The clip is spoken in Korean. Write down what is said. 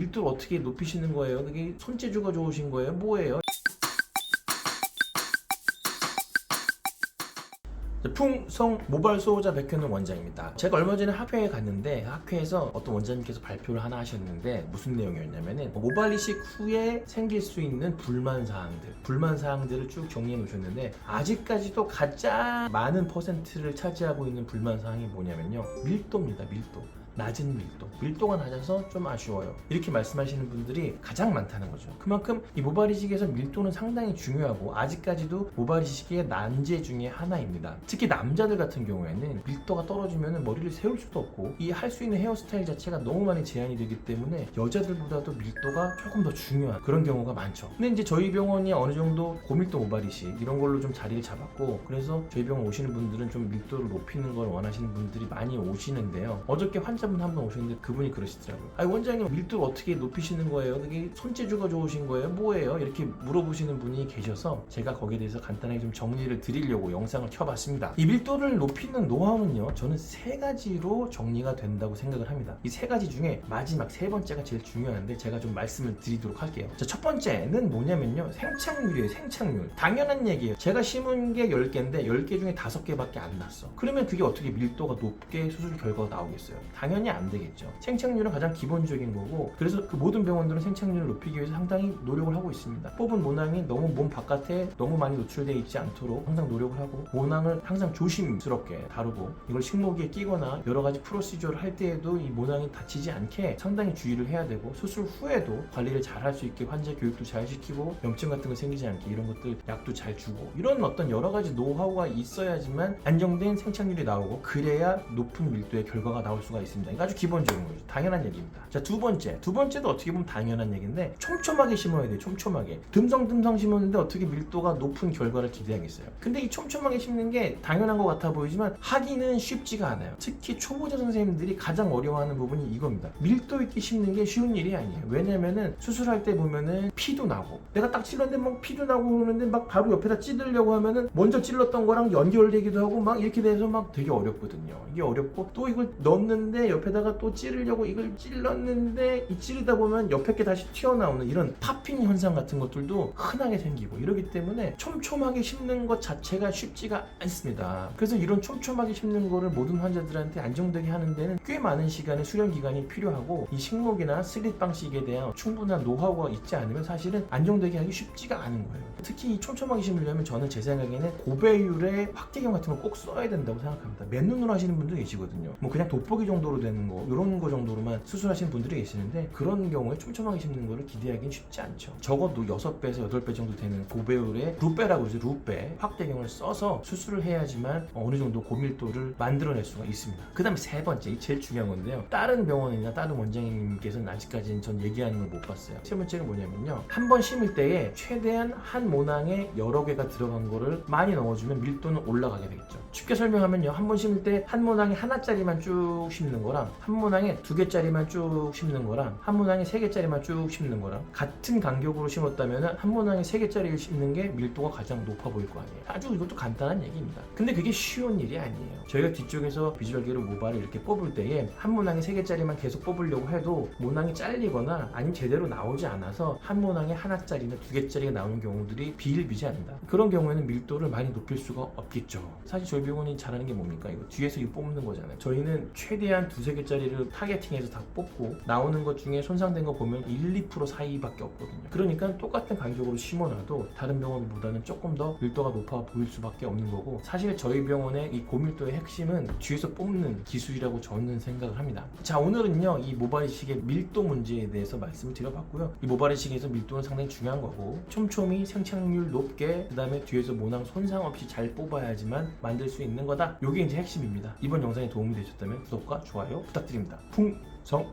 밀도를 어떻게 높이시는 거예요? 그게 손재주가 좋으신 거예요? 뭐예요? 풍성 모발 수호자 백현웅 원장입니다. 제가 얼마 전에 학회에 갔는데 학회에서 어떤 원장님께서 발표를 하나 하셨는데 무슨 내용이었냐면은 모발 이식 후에 생길 수 있는 불만 사항들을 쭉 정리해 놓으셨는데 아직까지도 가장 많은 퍼센트를 차지하고 있는 불만 사항이 뭐냐면요, 밀도입니다. 낮은 밀도가 낮아서 좀 아쉬워요, 이렇게 말씀하시는 분들이 가장 많다는 거죠. 그만큼 이 모발 이식에서 밀도는 상당히 중요하고 아직까지도 모발 이식의 난제 중에 하나입니다. 특히 남자들 같은 경우에는 밀도가 떨어지면 머리를 세울 수도 없고 이 할 수 있는 헤어스타일 자체가 너무 많이 제한이 되기 때문에 여자들보다도 밀도가 조금 더 중요한 그런 경우가 많죠. 근데 이제 저희 병원이 어느 정도 고밀도 모발 이식 이런 걸로 좀 자리를 잡았고, 그래서 저희 병원 오시는 분들은 좀 밀도를 높이는 걸 원하시는 분들이 많이 오시는데요. 어저께 환자분 한 분 오셨는데 그분이 그러시더라고요. 원장님 밀도를 어떻게 높이시는 거예요? 그게 손재주가 좋으신 거예요? 뭐예요? 이렇게 물어보시는 분이 계셔서 제가 거기에 대해서 간단하게 좀 정리를 드리려고 영상을 켜봤습니다. 이 밀도를 높이는 노하우는요, 저는 세 가지로 정리가 된다고 생각을 합니다. 이 세 가지 중에 마지막 세 번째가 제일 중요한데 제가 좀 말씀을 드리도록 할게요. 자, 첫 번째는 뭐냐면요, 생착률이에요. 생착률. 당연한 얘기예요. 제가 심은 게 10개인데 10개 중에 5개밖에 안 났어. 그러면 그게 어떻게 밀도가 높게 수술 결과가 나오겠어요? 당연히 안 되겠죠. 생착률은 가장 기본적인 거고, 그래서 그 모든 병원들은 생착률을 높이기 위해서 상당히 노력을 하고 있습니다. 뽑은 모낭이 너무 몸 바깥에 너무 많이 노출되어 있지 않도록 항상 노력을 하고, 모낭을 항상 조심스럽게 다루고, 이걸 식모기에 끼거나 여러 가지 프로시저를 할 때에도 이 모낭이 다치지 않게 상당히 주의를 해야 되고, 수술 후에도 관리를 잘 할 수 있게 환자 교육도 잘 시키고, 염증 같은 거 생기지 않게 이런 것들 약도 잘 주고, 이런 어떤 여러 가지 노하우가 있어야지만 안정된 생착률이 나오고, 그래야 높은 밀도의 결과가 나올 수가 있습니다. 이거 아주 기본적인 거죠. 당연한 얘기입니다. 자, 두 번째도 어떻게 보면 당연한 얘기인데, 촘촘하게 심어야 돼요. 촘촘하게. 듬성듬성 심었는데 어떻게 밀도가 높은 결과를 기대하겠어요? 근데 이 촘촘하게 심는 게 당연한 것 같아 보이지만 하기는 쉽지가 않아요. 특히 초보자 선생님들이 가장 어려워하는 부분이 이겁니다. 밀도 있게 심는 게 쉬운 일이 아니에요. 왜냐면은 수술할 때 보면은 피도 나고, 내가 딱 찔렀는데 막 피도 나고 그러는데 막 바로 옆에다 찌르려고 하면은 먼저 찔렀던 거랑 연결되기도 하고 막 이렇게 돼서 막 되게 어렵거든요. 이게 어렵고, 또 이걸 넣었는데 옆에다가 또 찌르려고 이걸 찔렀는데 이 찌르다 보면 옆에 게 다시 튀어나오는 이런 파핑 현상 같은 것들도 흔하게 생기고, 이러기 때문에 촘촘하게 심는 것 자체가 쉽지가 않습니다. 그래서 이런 촘촘하게 심는 거를 모든 환자들한테 안정되게 하는 데는 꽤 많은 시간의 수련 기간이 필요하고, 이 식목이나 슬릿 방식에 대한 충분한 노하우가 있지 않으면 사실은 안정되게 하기 쉽지가 않은 거예요. 특히 이 촘촘하게 심으려면 저는 제 생각에는 고배율의 확대경 같은 거 꼭 써야 된다고 생각합니다. 맨눈으로 하시는 분도 계시거든요. 뭐 그냥 돋보기 정도로 되는 거, 이런 거 정도로만 수술하시는 분들이 계시는데, 그런 경우에 촘촘하게 심는 거를 기대하기는 쉽지 않죠. 적어도 6배에서 8배 정도 되는 고배율의 루페라고 해서 루페 확대경을 써서 수술을 해야지만 어느 정도 고밀도를 만들어낼 수가 있습니다. 그 다음에 세 번째, 이 제일 중요한 건데요, 다른 병원이나 다른 원장님께서는 아직까지는 전 얘기하는 걸 못 봤어요. 세 번째는 뭐냐면요, 한 번 심을 때에 최대한 한 모낭에 여러 개가 들어간 거를 많이 넣어주면 밀도는 올라가게 되겠죠. 쉽게 설명하면요, 한 번 심을 때 한 모낭에 하나짜리만 쭉 심는 거랑 한 모낭에 2개짜리만 쭉 심는 거랑 한 모낭에 3개짜리만 쭉 심는 거랑 같은 간격으로 심었다면 한 모낭에 3개짜리를 심는 게 밀도가 가장 높아 보일 거 아니에요. 아주 이것도 간단한 얘기입니다. 근데 그게 쉬운 일이 아니에요. 저희가 뒤쪽에서 비주얼계로 모발을 이렇게 뽑을 때에 한 모낭에 3개짜리만 계속 뽑으려고 해도 모낭이 잘리거나 아니면 제대로 나오지 않아서 한 모낭에 하나짜리나 2개짜리가 나오는 경우들이 비일비재합니다. 그런 경우에는 밀도를 많이 높일 수가 없겠죠. 사실 저희 병원이 잘하는 게 뭡니까? 이거 뒤에서 이거 뽑는 거잖아요. 저희는 최대한 2-3개짜리를 타겟팅해서 다 뽑고, 나오는 것 중에 손상된 거 보면 1-2% 사이밖에 없거든요. 그러니까 똑같은 간격으로 심어놔도 다른 병원보다는 조금 더 밀도가 높아 보일 수밖에 없는 거고, 사실 저희 병원의 이 고밀도의 핵심은 뒤에서 뽑는 기술이라고 저는 생각을 합니다. 자, 오늘은요, 이 모발 이식의 밀도 문제에 대해서 말씀을 드려봤고요. 이 모발 이식에서 밀도는 상당히 중요한 거고, 촘촘히 생착률 높게, 그 다음에 뒤에서 모낭 손상 없이 잘 뽑아야지만 만들 수 있는 거다. 이게 이제 핵심입니다. 이번 영상이 도움이 되셨다면 구독과 좋아요 부탁드립니다. 풍성